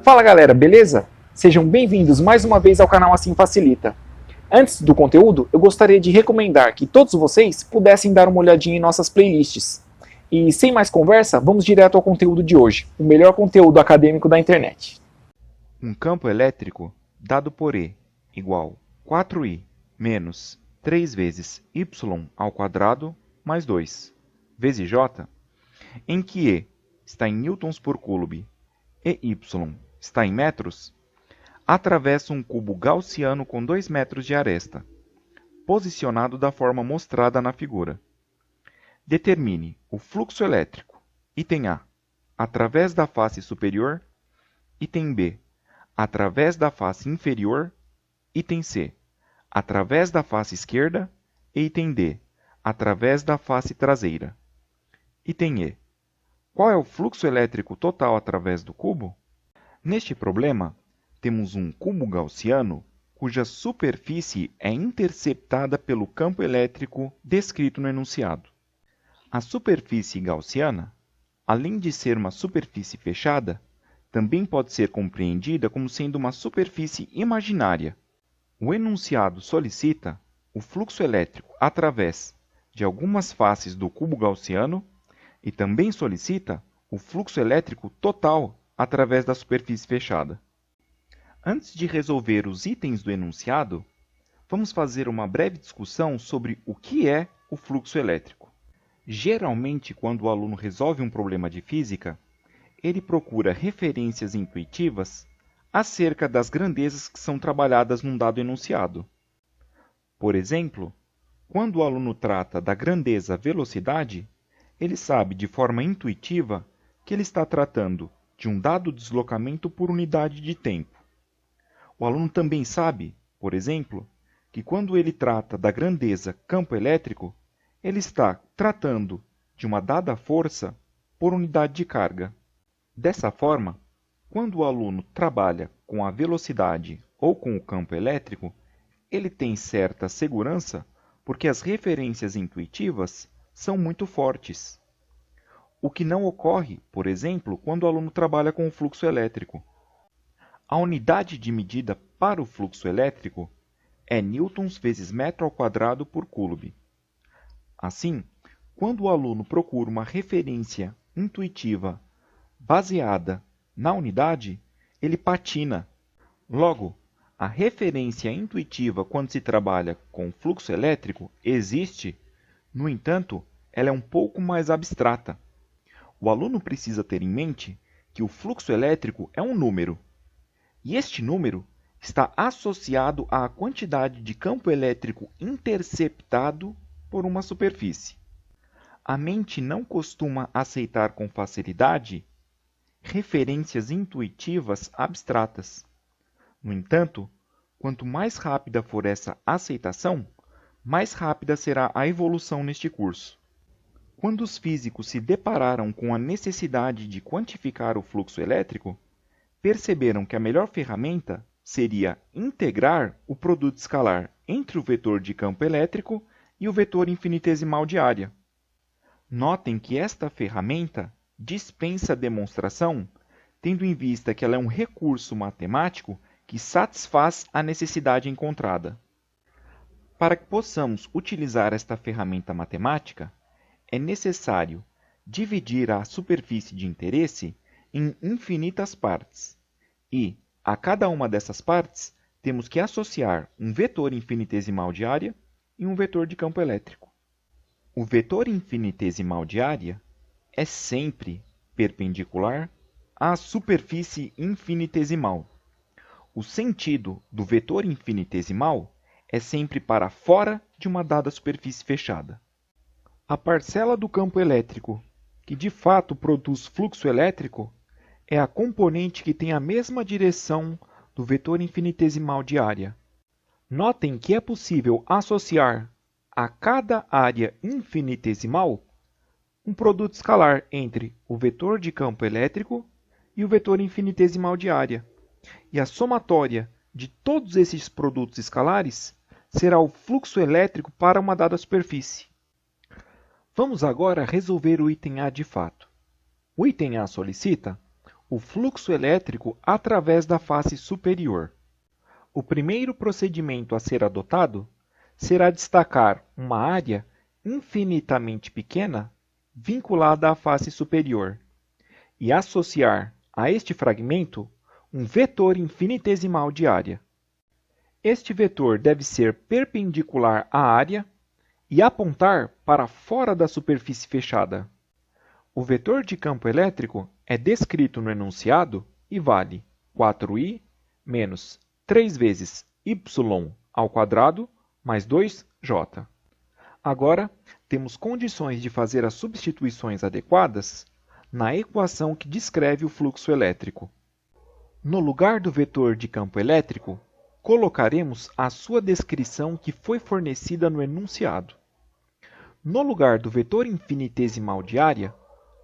Fala galera, beleza? Sejam bem-vindos mais uma vez ao canal Assim Facilita. Antes do conteúdo, eu gostaria de recomendar que todos vocês pudessem dar uma olhadinha em nossas playlists. E sem mais conversa, vamos direto ao conteúdo de hoje, o melhor conteúdo acadêmico da internet. Um campo elétrico dado por E igual 4i menos 3 vezes y ao quadrado mais 2 vezes j, em que E está em newtons por coulomb e y está em metros, atravessa um cubo gaussiano com 2 metros de aresta, posicionado da forma mostrada na figura. Determine o fluxo elétrico. Item A, através da face superior. Item B, através da face inferior. Item C, através da face esquerda. E item D, através da face traseira. Item E, qual é o fluxo elétrico total através do cubo? Neste problema, temos um cubo gaussiano cuja superfície é interceptada pelo campo elétrico descrito no enunciado. A superfície gaussiana, além de ser uma superfície fechada, também pode ser compreendida como sendo uma superfície imaginária. O enunciado solicita o fluxo elétrico através de algumas faces do cubo gaussiano e também solicita o fluxo elétrico total através da superfície fechada. Antes de resolver os itens do enunciado, vamos fazer uma breve discussão sobre o que é o fluxo elétrico. Geralmente, quando o aluno resolve um problema de física, ele procura referências intuitivas acerca das grandezas que são trabalhadas num dado enunciado. Por exemplo, quando o aluno trata da grandeza velocidade, ele sabe de forma intuitiva que ele está tratando de um dado deslocamento por unidade de tempo. O aluno também sabe, por exemplo, que quando ele trata da grandeza campo elétrico, ele está tratando de uma dada força por unidade de carga. Dessa forma, quando o aluno trabalha com a velocidade ou com o campo elétrico, ele tem certa segurança porque as referências intuitivas são muito fortes. O que não ocorre, por exemplo, quando o aluno trabalha com o fluxo elétrico. A unidade de medida para o fluxo elétrico é newtons vezes metro ao quadrado por coulomb. Assim, quando o aluno procura uma referência intuitiva baseada na unidade, ele patina. Logo, a referência intuitiva quando se trabalha com fluxo elétrico existe, no entanto, ela é um pouco mais abstrata. O aluno precisa ter em mente que o fluxo elétrico é um número, e este número está associado à quantidade de campo elétrico interceptado por uma superfície. A mente não costuma aceitar com facilidade referências intuitivas abstratas. No entanto, quanto mais rápida for essa aceitação, mais rápida será a evolução neste curso. Quando os físicos se depararam com a necessidade de quantificar o fluxo elétrico, perceberam que a melhor ferramenta seria integrar o produto escalar entre o vetor de campo elétrico e o vetor infinitesimal de área. Notem que esta ferramenta dispensa demonstração, tendo em vista que ela é um recurso matemático que satisfaz a necessidade encontrada. Para que possamos utilizar esta ferramenta matemática, é necessário dividir a superfície de interesse em infinitas partes, e, a cada uma dessas partes, temos que associar um vetor infinitesimal de área e um vetor de campo elétrico. O vetor infinitesimal de área é sempre perpendicular à superfície infinitesimal. O sentido do vetor infinitesimal é sempre para fora de uma dada superfície fechada. A parcela do campo elétrico, que de fato produz fluxo elétrico, é a componente que tem a mesma direção do vetor infinitesimal de área. Notem que é possível associar a cada área infinitesimal um produto escalar entre o vetor de campo elétrico e o vetor infinitesimal de área. E a somatória de todos esses produtos escalares será o fluxo elétrico para uma dada superfície. Vamos agora resolver o item A de fato. O item A solicita o fluxo elétrico através da face superior. O primeiro procedimento a ser adotado será destacar uma área infinitamente pequena vinculada à face superior e associar a este fragmento um vetor infinitesimal de área. Este vetor deve ser perpendicular à área e apontar para fora da superfície fechada. O vetor de campo elétrico é descrito no enunciado e vale 4i menos 3 vezes y ao quadrado mais 2j. Agora, temos condições de fazer as substituições adequadas na equação que descreve o fluxo elétrico. No lugar do vetor de campo elétrico, colocaremos a sua descrição que foi fornecida no enunciado. No lugar do vetor infinitesimal de área,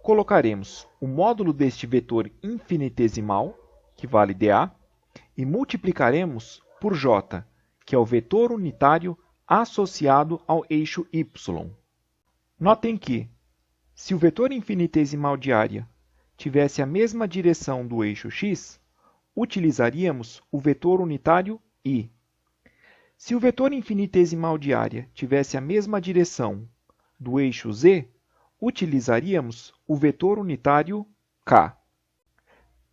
colocaremos o módulo deste vetor infinitesimal, que vale dA, e multiplicaremos por j, que é o vetor unitário associado ao eixo y. Notem que, se o vetor infinitesimal de área tivesse a mesma direção do eixo x, utilizaríamos o vetor unitário i. Se o vetor infinitesimal de área tivesse a mesma direção do eixo z, utilizaríamos o vetor unitário k.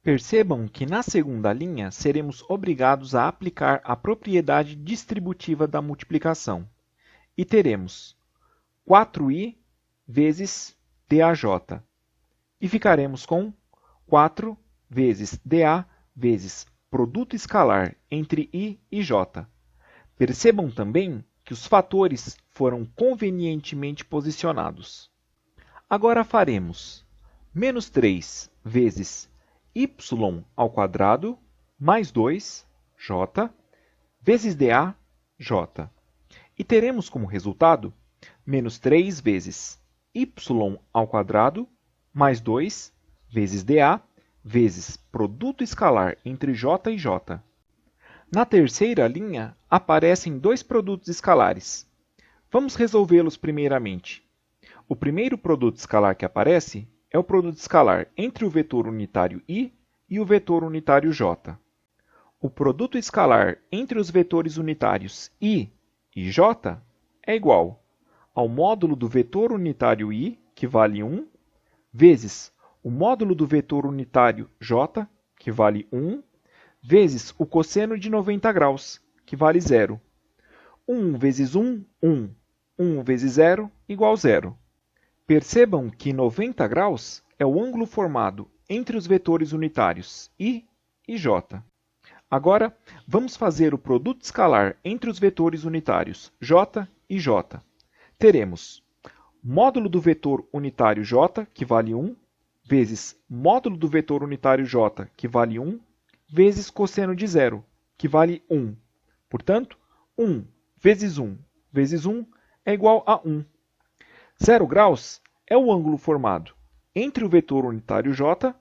Percebam que na segunda linha seremos obrigados a aplicar a propriedade distributiva da multiplicação e teremos 4i vezes dAj e ficaremos com 4 vezes dA vezes produto escalar entre i e j. Percebam também que os fatores foram convenientemente posicionados. Agora faremos menos 3 vezes y ao quadrado mais 2j vezes dA, j. E teremos como resultado menos 3 vezes y ao quadrado mais 2 vezes dA vezes produto escalar entre j e j. Na terceira linha, aparecem dois produtos escalares. Vamos resolvê-los primeiramente. O primeiro produto escalar que aparece é o produto escalar entre o vetor unitário i e o vetor unitário j. O produto escalar entre os vetores unitários i e j é igual ao módulo do vetor unitário i, que vale 1, vezes o módulo do vetor unitário j, que vale 1, vezes o cosseno de 90 graus, que vale 0. 1 vezes 1, 1. 1 vezes 0, igual 0. Percebam que 90 graus é o ângulo formado entre os vetores unitários i e j. Agora, vamos fazer o produto escalar entre os vetores unitários j e j. Teremos módulo do vetor unitário j, que vale 1, vezes módulo do vetor unitário j, que vale 1, vezes cosseno de 0, que vale 1. Portanto, 1 vezes 1 vezes 1 é igual a 1. 0 graus é o ângulo formado entre o vetor unitário j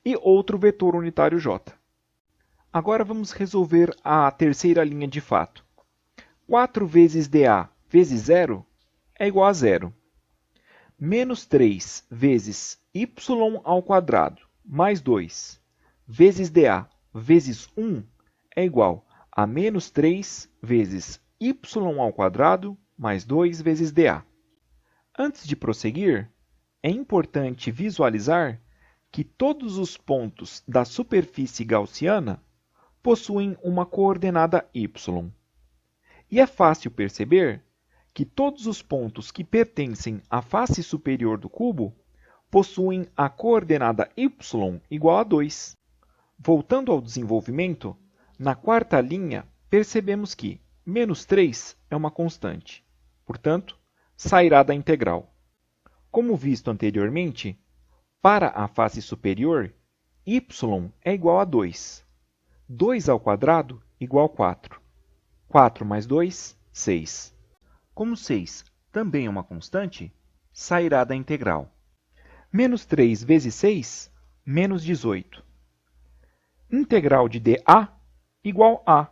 e outro vetor unitário j. Agora vamos resolver a terceira linha de fato. 4 vezes dA vezes 0 é igual a 0. Menos 3 vezes y ao quadrado mais 2 vezes dA vezes 1 é igual a menos 3 vezes y ao quadrado mais 2 vezes dA. Antes de prosseguir, é importante visualizar que todos os pontos da superfície gaussiana possuem uma coordenada y. E é fácil perceber que todos os pontos que pertencem à face superior do cubo possuem a coordenada y igual a 2. Voltando ao desenvolvimento, na quarta linha percebemos que menos 3 é uma constante, portanto, sairá da integral. Como visto anteriormente, para a face superior, y é igual a 2. 2 ao quadrado igual a 4. 4 mais 2, 6. Como 6 também é uma constante, sairá da integral. Menos 3 vezes 6, menos 18. Integral de dA igual a,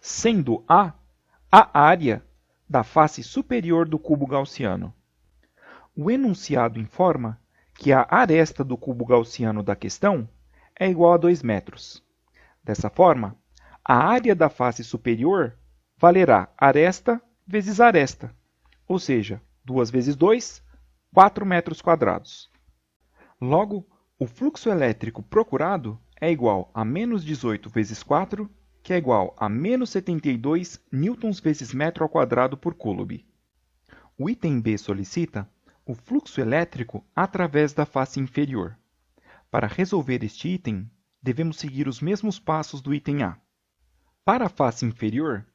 sendo A a área da face superior do cubo gaussiano. O enunciado informa que a aresta do cubo gaussiano da questão é igual a 2 metros. Dessa forma, a área da face superior valerá aresta vezes aresta, ou seja, 2 vezes 2, 4 metros quadrados. Logo, o fluxo elétrico procurado é igual a menos 18 vezes 4, que é igual a menos 72 newtons vezes metro ao quadrado por coulomb. O item B solicita o fluxo elétrico através da face inferior. Para resolver este item, devemos seguir os mesmos passos do item A. Para a face inferior,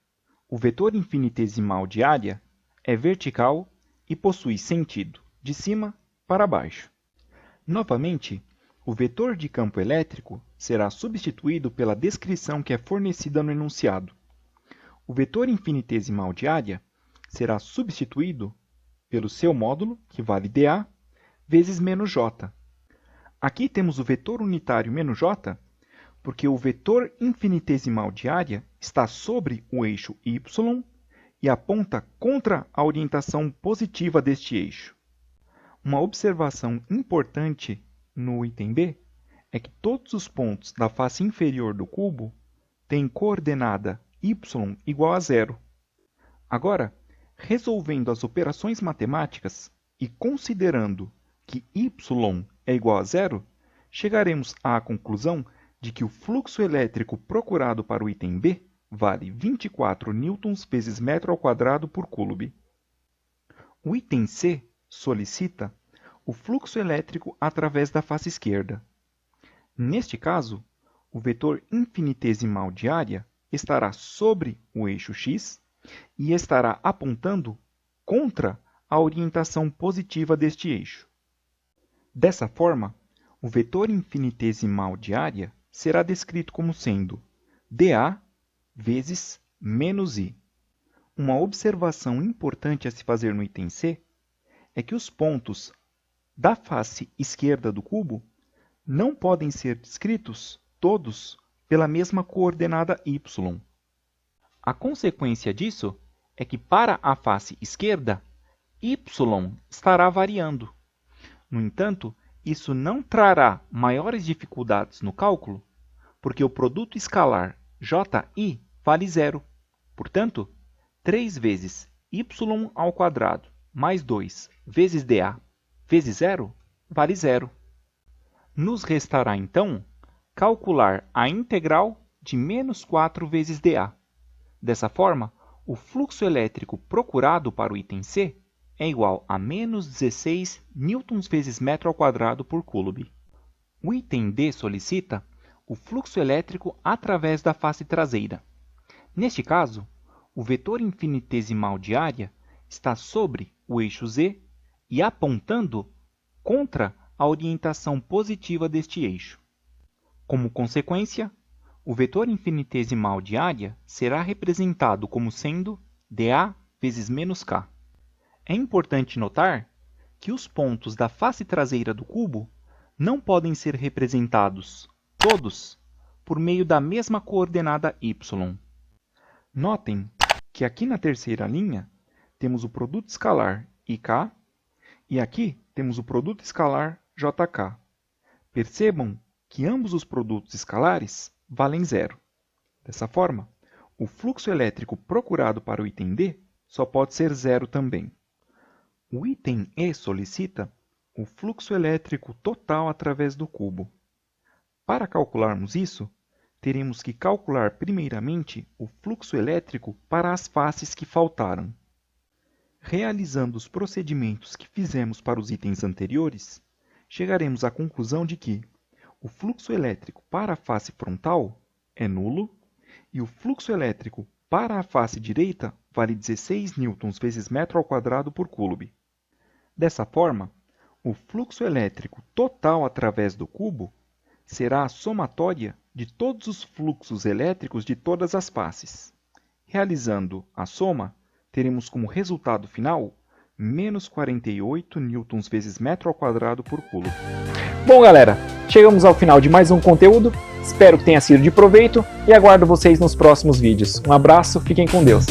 o vetor infinitesimal de área é vertical e possui sentido de cima para baixo. Novamente, o vetor de campo elétrico será substituído pela descrição que é fornecida no enunciado. O vetor infinitesimal de área será substituído pelo seu módulo, que vale dA, vezes menos j. Aqui temos o vetor unitário menos j, porque o vetor infinitesimal de área está sobre o eixo y e aponta contra a orientação positiva deste eixo. Uma observação importante no item B é que todos os pontos da face inferior do cubo têm coordenada y igual a 0. Agora, resolvendo as operações matemáticas e considerando que y é igual a 0, chegaremos à conclusão de que o fluxo elétrico procurado para o item B vale 24 newtons vezes metro ao quadrado por coulomb. O item C solicita o fluxo elétrico através da face esquerda. Neste caso, o vetor infinitesimal de área estará sobre o eixo x e estará apontando contra a orientação positiva deste eixo. Dessa forma, o vetor infinitesimal de área será descrito como sendo dA vezes menos i. Uma observação importante a se fazer no item C é que os pontos da face esquerda do cubo não podem ser descritos todos pela mesma coordenada y. A consequência disso é que para a face esquerda, y estará variando. No entanto, isso não trará maiores dificuldades no cálculo, porque o produto escalar ji vale 0. Portanto, 3 vezes y ao quadrado mais 2 vezes dA vezes 0 vale 0. Nos restará, então, calcular a integral de menos 4 vezes dA. Dessa forma, o fluxo elétrico procurado para o item C é igual a menos 16 newtons vezes metro ao quadrado por coulomb. O item D solicita o fluxo elétrico através da face traseira. Neste caso, o vetor infinitesimal de área está sobre o eixo Z e apontando contra a orientação positiva deste eixo. Como consequência, o vetor infinitesimal de área será representado como sendo dA vezes menos k. É importante notar que os pontos da face traseira do cubo não podem ser representados todos por meio da mesma coordenada y. Notem que aqui na terceira linha temos o produto escalar ik e aqui temos o produto escalar jk. Percebam que ambos os produtos escalares valem 0. Dessa forma, o fluxo elétrico procurado para o item D só pode ser 0 também. O item E solicita o fluxo elétrico total através do cubo. Para calcularmos isso, teremos que calcular primeiramente o fluxo elétrico para as faces que faltaram. Realizando os procedimentos que fizemos para os itens anteriores, chegaremos à conclusão de que o fluxo elétrico para a face frontal é nulo e o fluxo elétrico para a face direita vale 16 newtons vezes metro ao quadrado por coulomb. Dessa forma, o fluxo elétrico total através do cubo será a somatória de todos os fluxos elétricos de todas as faces. Realizando a soma, teremos como resultado final menos 48 newtons vezes metro ao quadrado por coulomb. Bom, galera, chegamos ao final de mais um conteúdo. Espero que tenha sido de proveito e aguardo vocês nos próximos vídeos. Um abraço, fiquem com Deus.